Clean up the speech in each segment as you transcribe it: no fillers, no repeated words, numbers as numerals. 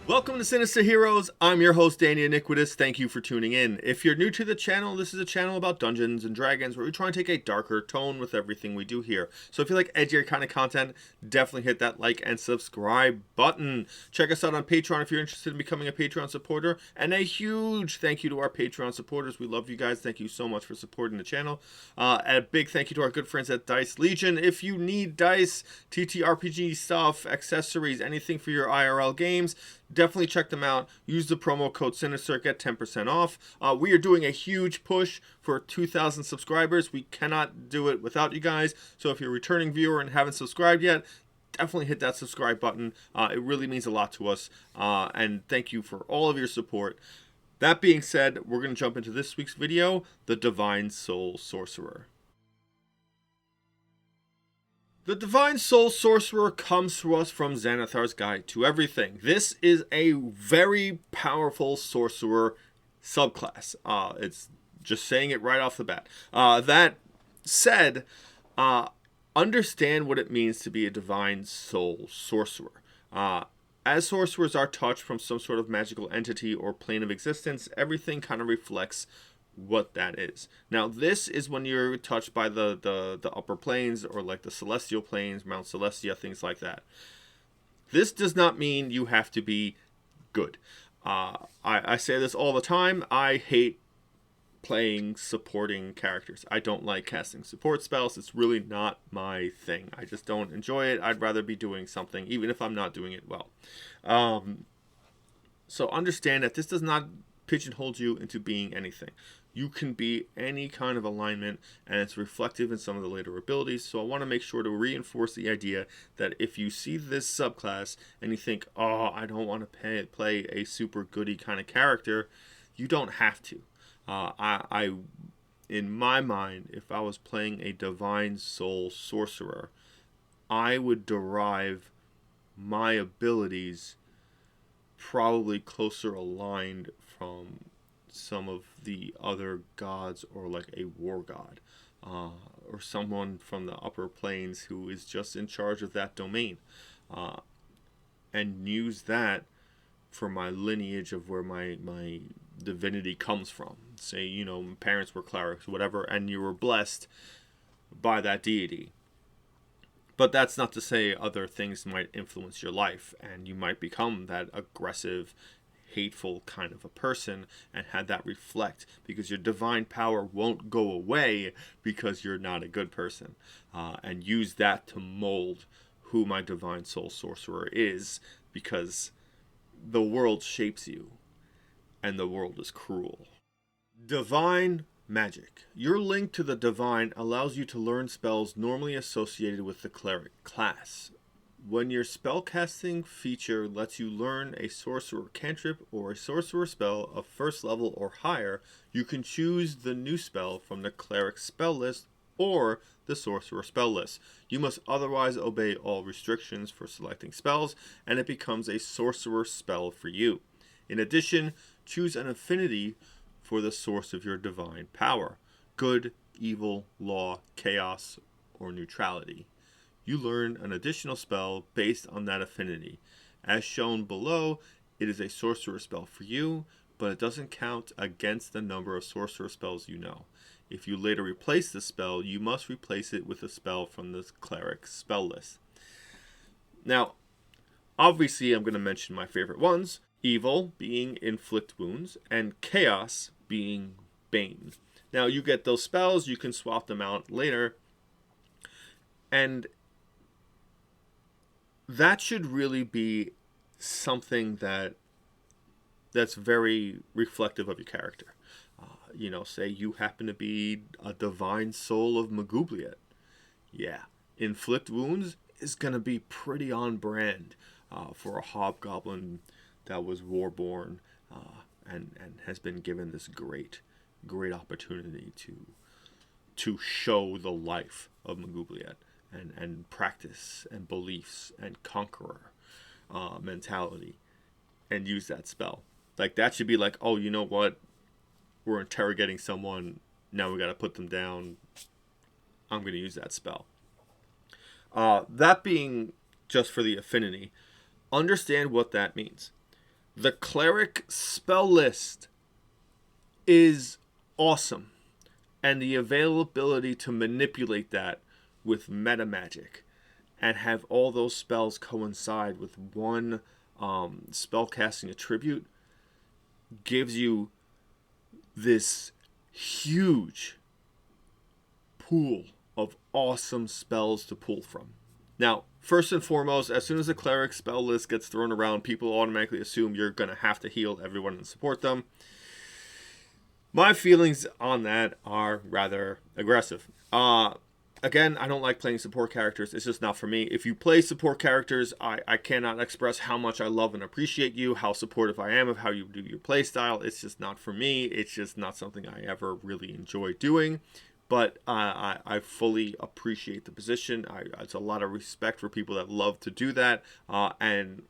Welcome to Sinister Heroes. I'm your host, Danny Iniquitous. Thank you for tuning in. If you're new to the channel, this is a channel about Dungeons and Dragons where we try and take a darker tone with everything we do here. So if you like edgier kind of content, definitely hit that like and subscribe button. Check us out on Patreon if you're interested in becoming a Patreon supporter. And a huge thank you to our Patreon supporters. We love you guys. Thank you so much for supporting the channel. And a big thank you to our good friends at Dice Legion. If you need dice, ttrpg stuff, accessories, anything for your IRL games, definitely check them out. Use the promo code Sinister, get 10% off. We are doing a huge push for 2,000 subscribers. We cannot do it without you guys. So if you're a returning viewer and haven't subscribed yet, definitely hit that subscribe button. It really means a lot to us. And thank you for all of your support. That being said, we're going to jump into this week's video, the Divine Soul Sorcerer. The Divine Soul Sorcerer comes to us from Xanathar's Guide to Everything. This is a very powerful sorcerer subclass. It's just saying it right off the bat. That said, understand what it means to be a Divine Soul Sorcerer. As sorcerers are touched from some sort of magical entity or plane of existence, everything kind of reflects what that is. Now, this is when you're touched by the upper planes, or like the celestial planes, Mount Celestia, things like that. This does not mean you have to be good. I say this all the time. I hate playing supporting characters. I don't like casting support spells. It's really not my thing. I just don't enjoy it. I'd rather be doing something, even if I'm not doing it well. So understand that this does not pigeonhole you into being anything. You can be any kind of alignment, and it's reflective in some of the later abilities. So I want to make sure to reinforce the idea that if you see this subclass and you think, oh, I don't want to play a super goody kind of character, you don't have to. In my mind, if I was playing a Divine Soul Sorcerer, I would derive my abilities probably closer aligned from some of the other gods, or like a war god, or someone from the upper planes who is just in charge of that domain, and use that for my lineage of where my divinity comes from. Say, you know, my parents were clerics, whatever, and you were blessed by that deity. But that's not to say other things might influence your life, and you might become that aggressive, hateful kind of a person and had that reflect, because your divine power won't go away because you're not a good person, and use that to mold who my Divine Soul Sorcerer is, because the world shapes you and the world is cruel. Divine Magic. Your link to the divine allows you to learn spells normally associated with the cleric class. When your spellcasting feature lets you learn a sorcerer cantrip or a sorcerer spell of first level or higher, you can choose the new spell from the cleric spell list or the sorcerer spell list. You must otherwise obey all restrictions for selecting spells, and it becomes a sorcerer spell for you. In addition, choose an affinity for the source of your divine power: good, evil, law, chaos, or neutrality. You learn an additional spell based on that affinity. As shown below, it is a sorcerer spell for you, but it doesn't count against the number of sorcerer spells you know. If you later replace the spell, you must replace it with a spell from the cleric spell list. Now, obviously I'm going to mention my favorite ones. Evil being inflict wounds, and chaos being bane. Now, you get those spells, you can swap them out later, and that should really be something that's very reflective of your character. You know, say you happen to be a divine soul of Magoobliet. Yeah, inflict wounds is going to be pretty on brand for a hobgoblin that was warborn and has been given this great opportunity to show the life of Magoobliet. And practice and beliefs and conqueror mentality, and use that spell. Like, that should be like, oh, you know what? We're interrogating someone. Now we got to put them down. I'm going to use that spell. That being just for the affinity, understand what that means. The cleric spell list is awesome, and the availability to manipulate that with meta magic and have all those spells coincide with one spell casting attribute gives you this huge pool of awesome spells to pull from. Now, first and foremost, as soon as the cleric spell list gets thrown around, people automatically assume you're going to have to heal everyone and support them. My feelings on that are rather aggressive. Again, I don't like playing support characters. It's just not for me. If you play support characters, I cannot express how much I love and appreciate you, how supportive I am of how you do your play style. It's just not for me. It's just not something I ever really enjoy doing. But I fully appreciate the position. It's a lot of respect for people that love to do that. And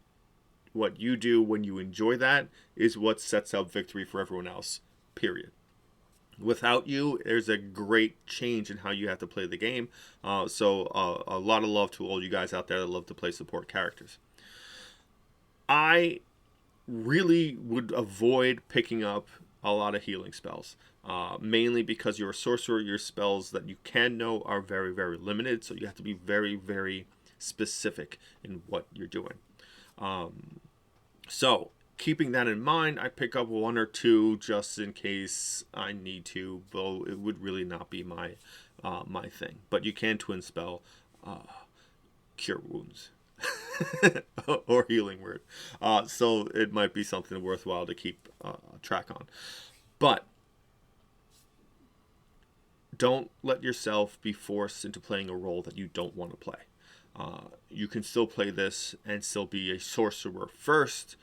what you do when you enjoy that is what sets up victory for everyone else, period. Without you, there's a great change in how you have to play the game. So a lot of love to all you guys out there that love to play support characters. I really would avoid picking up a lot of healing spells. Mainly because you're a sorcerer, your spells that you can know are very, very limited. So you have to be very, very specific in what you're doing. So keeping that in mind, I pick up one or two just in case I need to, though it would really not be my thing. But you can twin spell cure wounds or healing word. So it might be something worthwhile to keep track on. But don't let yourself be forced into playing a role that you don't want to play. You can still play this and still be a sorcerer first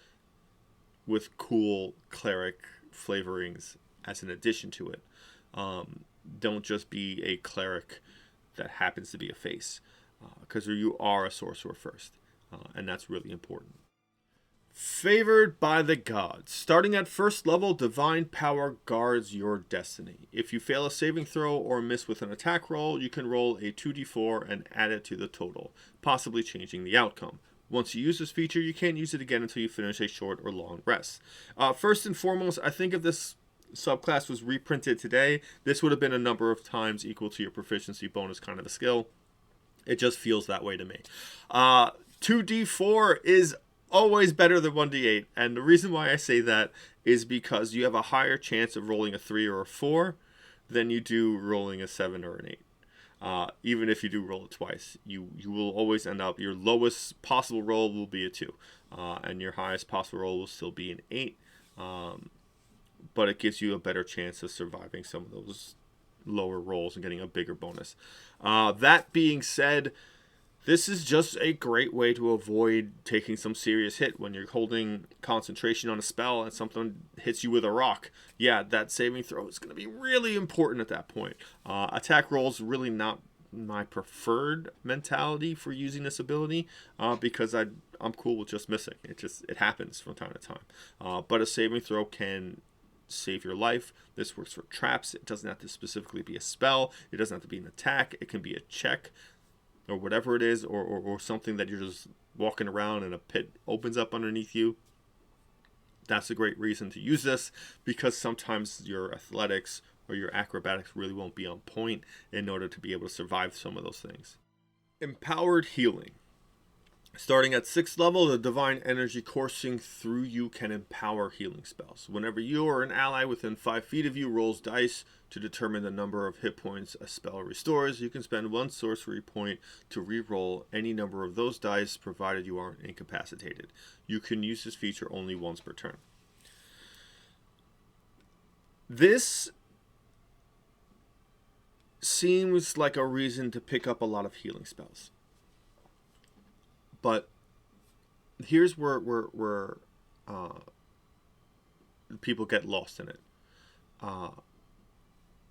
with cool cleric flavorings as an addition to it. Don't just be a cleric that happens to be a face, because you are a sorcerer first, and that's really important. Favored by the gods. Starting at first level, divine power guards your destiny. If you fail a saving throw or miss with an attack roll, you can roll a 2d4 and add it to the total, possibly changing the outcome. Once you use this feature, you can't use it again until you finish a short or long rest. First and foremost, I think if this subclass was reprinted today, this would have been a number of times equal to your proficiency bonus kind of a skill. It just feels that way to me. 2d4 is always better than 1d8, and the reason why I say that is because you have a higher chance of rolling a 3 or a 4 than you do rolling a 7 or an 8. Even if you do roll it twice, you will always end up, your lowest possible roll will be a 2, and your highest possible roll will still be an 8, but it gives you a better chance of surviving some of those lower rolls and getting a bigger bonus. That being said, this is just a great way to avoid taking some serious hit when you're holding concentration on a spell and something hits you with a rock. Yeah, that saving throw is going to be really important at that point. Attack rolls really not my preferred mentality for using this ability, because I'm cool with just missing. It happens from time to time. But a saving throw can save your life. This works for traps. It doesn't have to specifically be a spell. It doesn't have to be an attack. It can be a check, or whatever it is, or something that you're just walking around and a pit opens up underneath you. That's a great reason to use this, because sometimes your athletics or your acrobatics really won't be on point in order to be able to survive some of those things. Empowered healing. Starting at 6th level, the divine energy coursing through you can empower healing spells. Whenever you or an ally within 5 feet of you rolls dice to determine the number of hit points a spell restores, you can spend 1 sorcery point to re-roll any number of those dice, provided you aren't incapacitated. You can use this feature only once per turn. This seems like a reason to pick up a lot of healing spells. But here's where people get lost in it.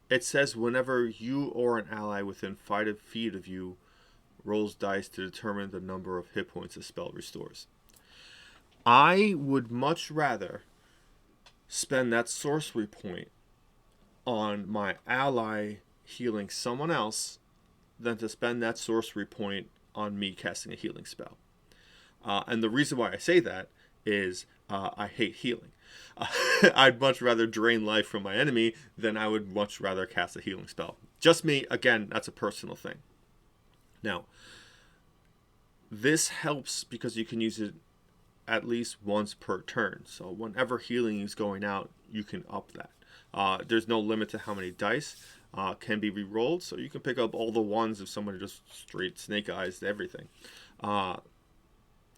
It says whenever you or an ally within 5 feet of you rolls dice to determine the number of hit points a spell restores. I would much rather spend that sorcery point on my ally healing someone else than to spend that sorcery point on me casting a healing spell. And the reason why I say that is I hate healing. I'd much rather drain life from my enemy than I would much rather cast a healing spell. Just me, again, that's a personal thing. Now, this helps because you can use it at least once per turn. So whenever healing is going out, you can up that. There's no limit to how many dice can be re-rolled, so you can pick up all the ones if someone just straight snake eyes to everything. And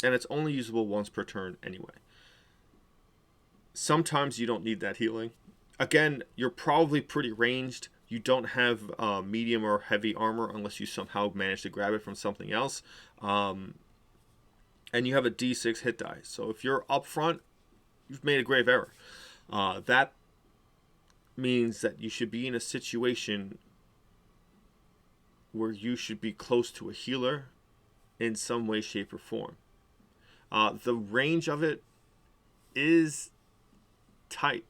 it's only usable once per turn anyway. Sometimes you don't need that healing. Again, you're probably pretty ranged. You don't have medium or heavy armor unless you somehow manage to grab it from something else. And you have a D6 hit die. So if you're up front, you've made a grave error. That means that you should be in a situation where you should be close to a healer in some way, shape, or form. The range of it is tight.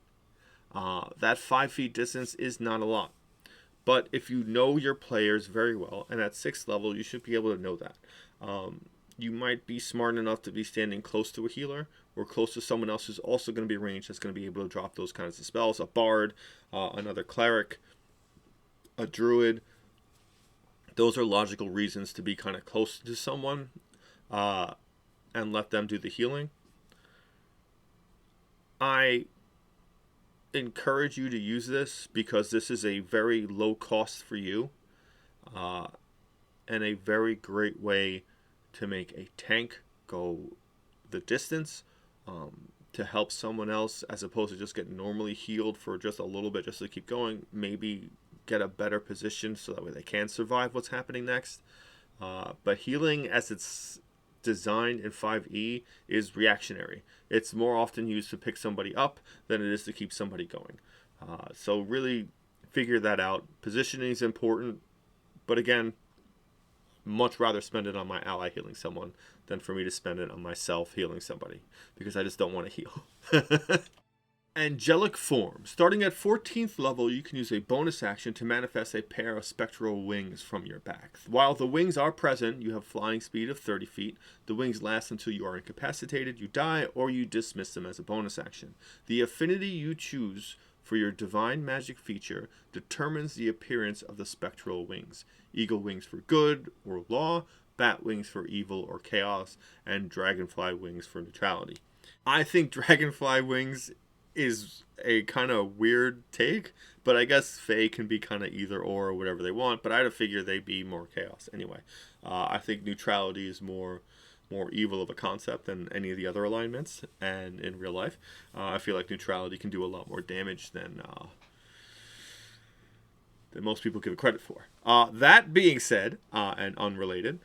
That 5 feet distance is not a lot. But if you know your players very well, and at 6th level, you should be able to know that. You might be smart enough to be standing close to a healer or close to someone else who's also going to be ranged that's going to be able to drop those kinds of spells. A bard, another cleric, a druid. Those are logical reasons to be kind of close to someone and let them do the healing. I encourage you to use this because this is a very low cost for you and a very great way to make a tank go the distance to help someone else, as opposed to just get normally healed for just a little bit just to keep going. Maybe get a better position so that way they can survive what's happening next. But healing as it's designed in 5e is reactionary. It's more often used to pick somebody up than it is to keep somebody going. So really figure that out. Positioning is important, but again, much rather spend it on my ally healing someone than for me to spend it on myself healing somebody, because I just don't want to heal. Angelic form. Starting at 14th level, you can use a bonus action to manifest a pair of spectral wings from your back. While the wings are present, you have flying speed of 30 feet. The wings last until you are incapacitated, you die, or you dismiss them as a bonus action. The affinity you choose for your divine magic feature determines the appearance of the spectral wings. Eagle wings for good or law, bat wings for evil or chaos, and dragonfly wings for neutrality. I think dragonfly wings is a kind of weird take, but I guess Fae can be kind of either or whatever they want, but I'd figure they'd be more chaos anyway. I think neutrality is more evil of a concept than any of the other alignments, and in real life I feel like neutrality can do a lot more damage than most people give it credit for. That being said, and unrelated,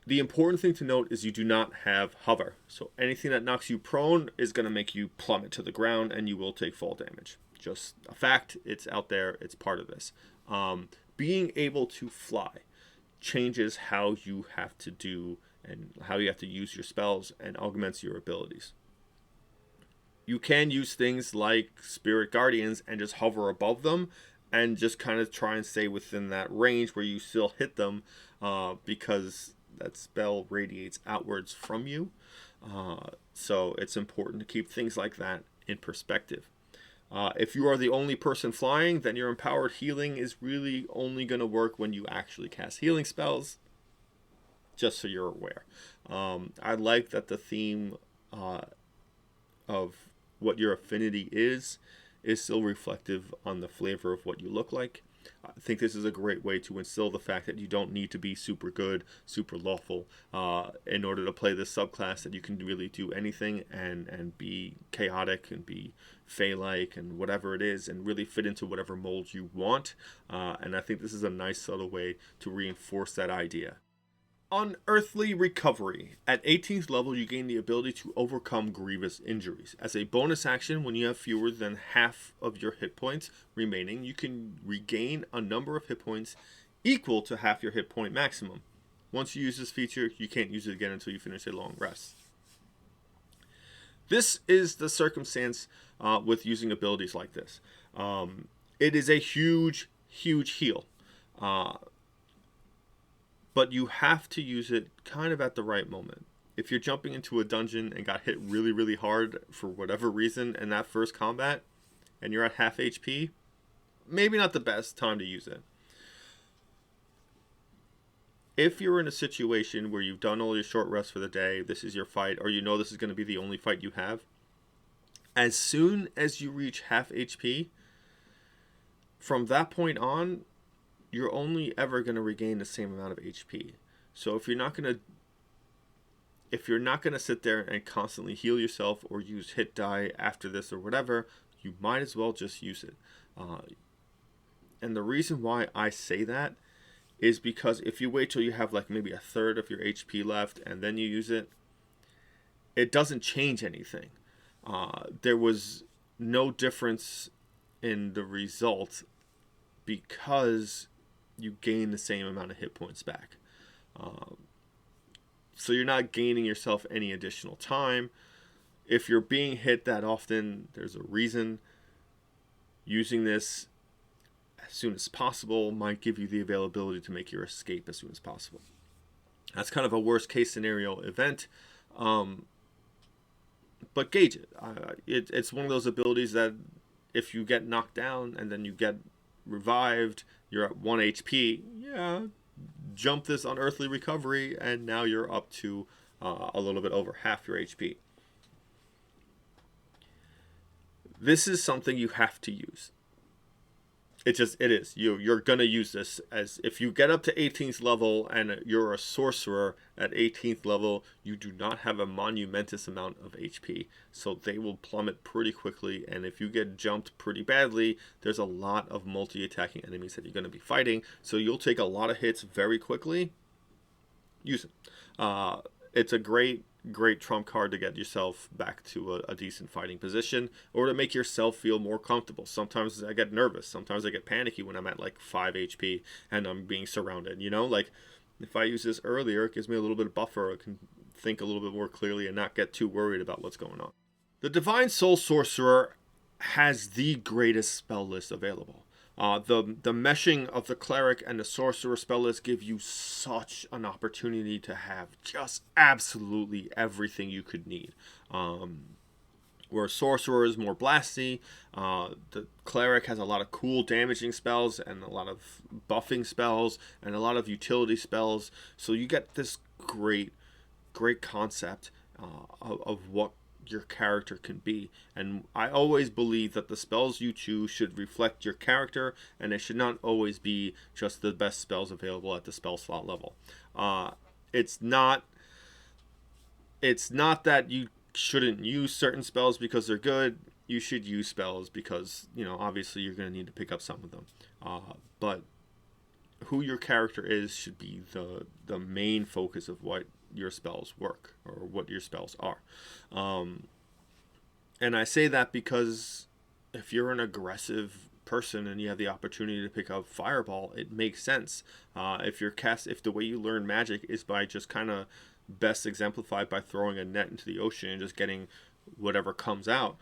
the important thing to note is you do not have hover. So anything that knocks you prone is going to make you plummet to the ground and you will take fall damage. Just a fact. It's out there. It's part of this. Being able to fly changes how you have to do and how you have to use your spells and augments your abilities. You can use things like Spirit Guardians and just hover above them and just kind of try and stay within that range where you still hit them because that spell radiates outwards from you. So it's important to keep things like that in perspective. If you are the only person flying, then your empowered healing is really only going to work when you actually cast healing spells, just so you're aware. I like that the theme of what your affinity is still reflective on the flavor of what you look like. I think this is a great way to instill the fact that you don't need to be super good, super lawful in order to play this subclass, that you can really do anything and be chaotic and be Fey-like and whatever it is and really fit into whatever mold you want. And I think this is a nice subtle way to reinforce that idea. Unearthly Recovery. At 18th level, you gain the ability to overcome grievous injuries. As a bonus action, when you have fewer than half of your hit points remaining, you can regain a number of hit points equal to half your hit point maximum. Once you use this feature, you can't use it again until you finish a long rest. This is the circumstance with using abilities like this. It is a huge, huge heal. But you have to use it kind of at the right moment. if you're jumping into a dungeon and got hit really, really hard for whatever reason in that first combat, and you're at half HP, maybe not the best time to use it. If you're in a situation where you've done all your short rests for the day, this is your fight, or you know this is going to be the only fight you have, as soon as you reach half HP, from that point on, you're only ever going to regain the same amount of HP. So if you're not going to sit there and constantly heal yourself or use hit die after this or whatever, you might as well just use it. And the reason why I say that is because if you wait till you have like maybe a third of your HP left and then you use it, it doesn't change anything. There was no difference in the result because you gain the same amount of hit points back. So you're not gaining yourself any additional time. If you're being hit that often, there's a reason. Using this as soon as possible might give you the availability to make your escape as soon as possible. That's kind of a worst case scenario event. But gauge it. It's one of those abilities that if you get knocked down and then you get revived, you're at 1 HP, yeah, jump this unearthly recovery, and now you're up to a little bit over half your HP. This is something you have to use. It is. You're going to use this as if you get up to 18th level and you're a sorcerer at 18th level, you do not have a monumentous amount of HP. So they will plummet pretty quickly. And if you get jumped pretty badly, there's a lot of multi-attacking enemies that you're going to be fighting. So you'll take a lot of hits very quickly. Use it. It's a great trump card to get yourself back to a decent fighting position, or to make yourself feel more comfortable. Sometimes I get nervous. Sometimes I get panicky when I'm at like 5 HP and I'm being surrounded. Like if I use this earlier, it gives me a little bit of buffer. I can think a little bit more clearly and not get too worried about what's going on. The Divine Soul Sorcerer has the greatest spell list available. The meshing of the cleric and the sorcerer spell list give you such an opportunity to have just absolutely everything you could need. Where sorcerer is more blasty, the cleric has a lot of cool damaging spells and a lot of buffing spells and a lot of utility spells. So you get this great concept of what your character can be. And I always believe that the spells you choose should reflect your character, and it should not always be just the best spells available at the spell slot level. It's not that you shouldn't use certain spells because they're good. You should use spells because, obviously you're going to need to pick up some of them. But who your character is should be the main focus of what your spells work, or what your spells are. And I say that because if you're an aggressive person and you have the opportunity to pick up Fireball, it makes sense. If the way you learn magic is by just kind of best exemplified by throwing a net into the ocean and just getting whatever comes out,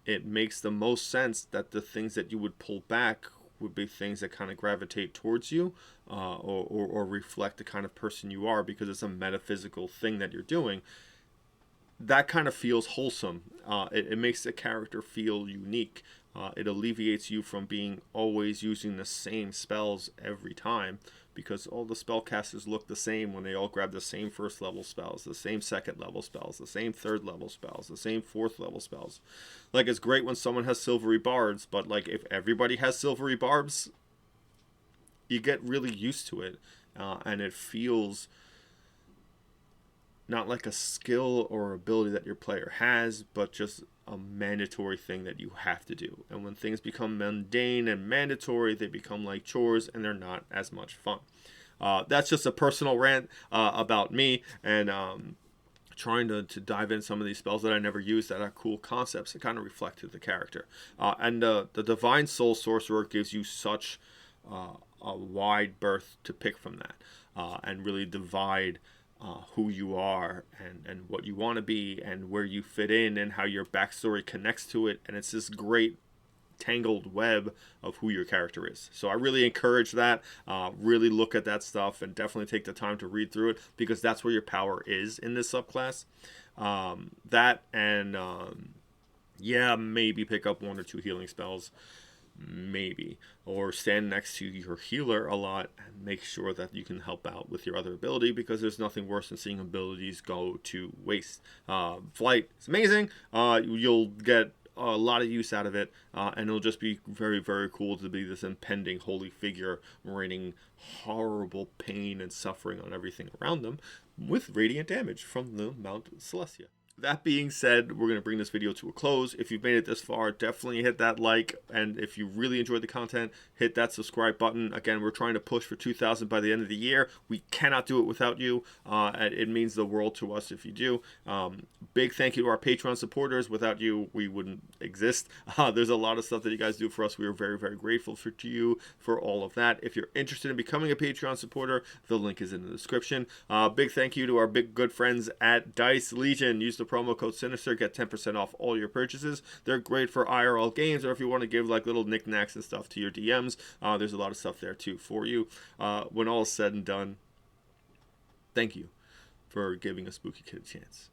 it makes the most sense that the things that you would pull back would be things that kind of gravitate towards you, or reflect the kind of person you are, because it's a metaphysical thing that you're doing. That kind of feels wholesome. It makes the character feel unique. It alleviates you from being always using the same spells every time, because all the spellcasters look the same when they all grab the same first level spells, the same second level spells, the same third level spells, the same fourth level spells. Like, it's great when someone has silvery barbs, but like if everybody has silvery barbs, you get really used to it, and it feels not like a skill or ability that your player has, but just a mandatory thing that you have to do. And when things become mundane and mandatory, they become like chores, and they're not as much fun. That's just a personal rant about me, and trying to dive in some of these spells that I never used that are cool concepts that kind of reflect the character. And the Divine Soul Sorcerer gives you such a wide berth to pick from that, and really divide who you are and what you want to be and where you fit in and how your backstory connects to it. And it's this great tangled web of who your character is. So I really encourage that. Really look at that stuff and definitely take the time to read through it, because that's where your power is in this subclass. That and yeah, maybe pick up 1 or 2 healing spells, maybe, or stand next to your healer a lot and make sure that you can help out with your other ability, because there's nothing worse than seeing abilities go to waste. Flight is amazing. You'll get a lot of use out of it, and it'll just be very, very cool to be this impending holy figure raining horrible pain and suffering on everything around them with radiant damage from the Mount Celestia. That being said, we're going to bring this video to a close. If you've made it this far, definitely hit that like, and if you really enjoyed the content, hit that subscribe button. Again, we're trying to push for 2,000 by the end of the year. We cannot do it without you, and it means the world to us if you do. Big thank you to our Patreon supporters. Without you, we wouldn't exist. There's a lot of stuff that you guys do for us. We are very, very grateful to you for all of that. If you're interested in becoming a Patreon supporter, the link is in the description. Big thank you to our big good friends at Dice Legion. Use the promo code Sinister, get 10% off all your purchases. They're great for IRL games, or if you want to give like little knickknacks and stuff to your DMs, there's a lot of stuff there too for you. When all is said and done, thank you for giving a spooky kid a chance.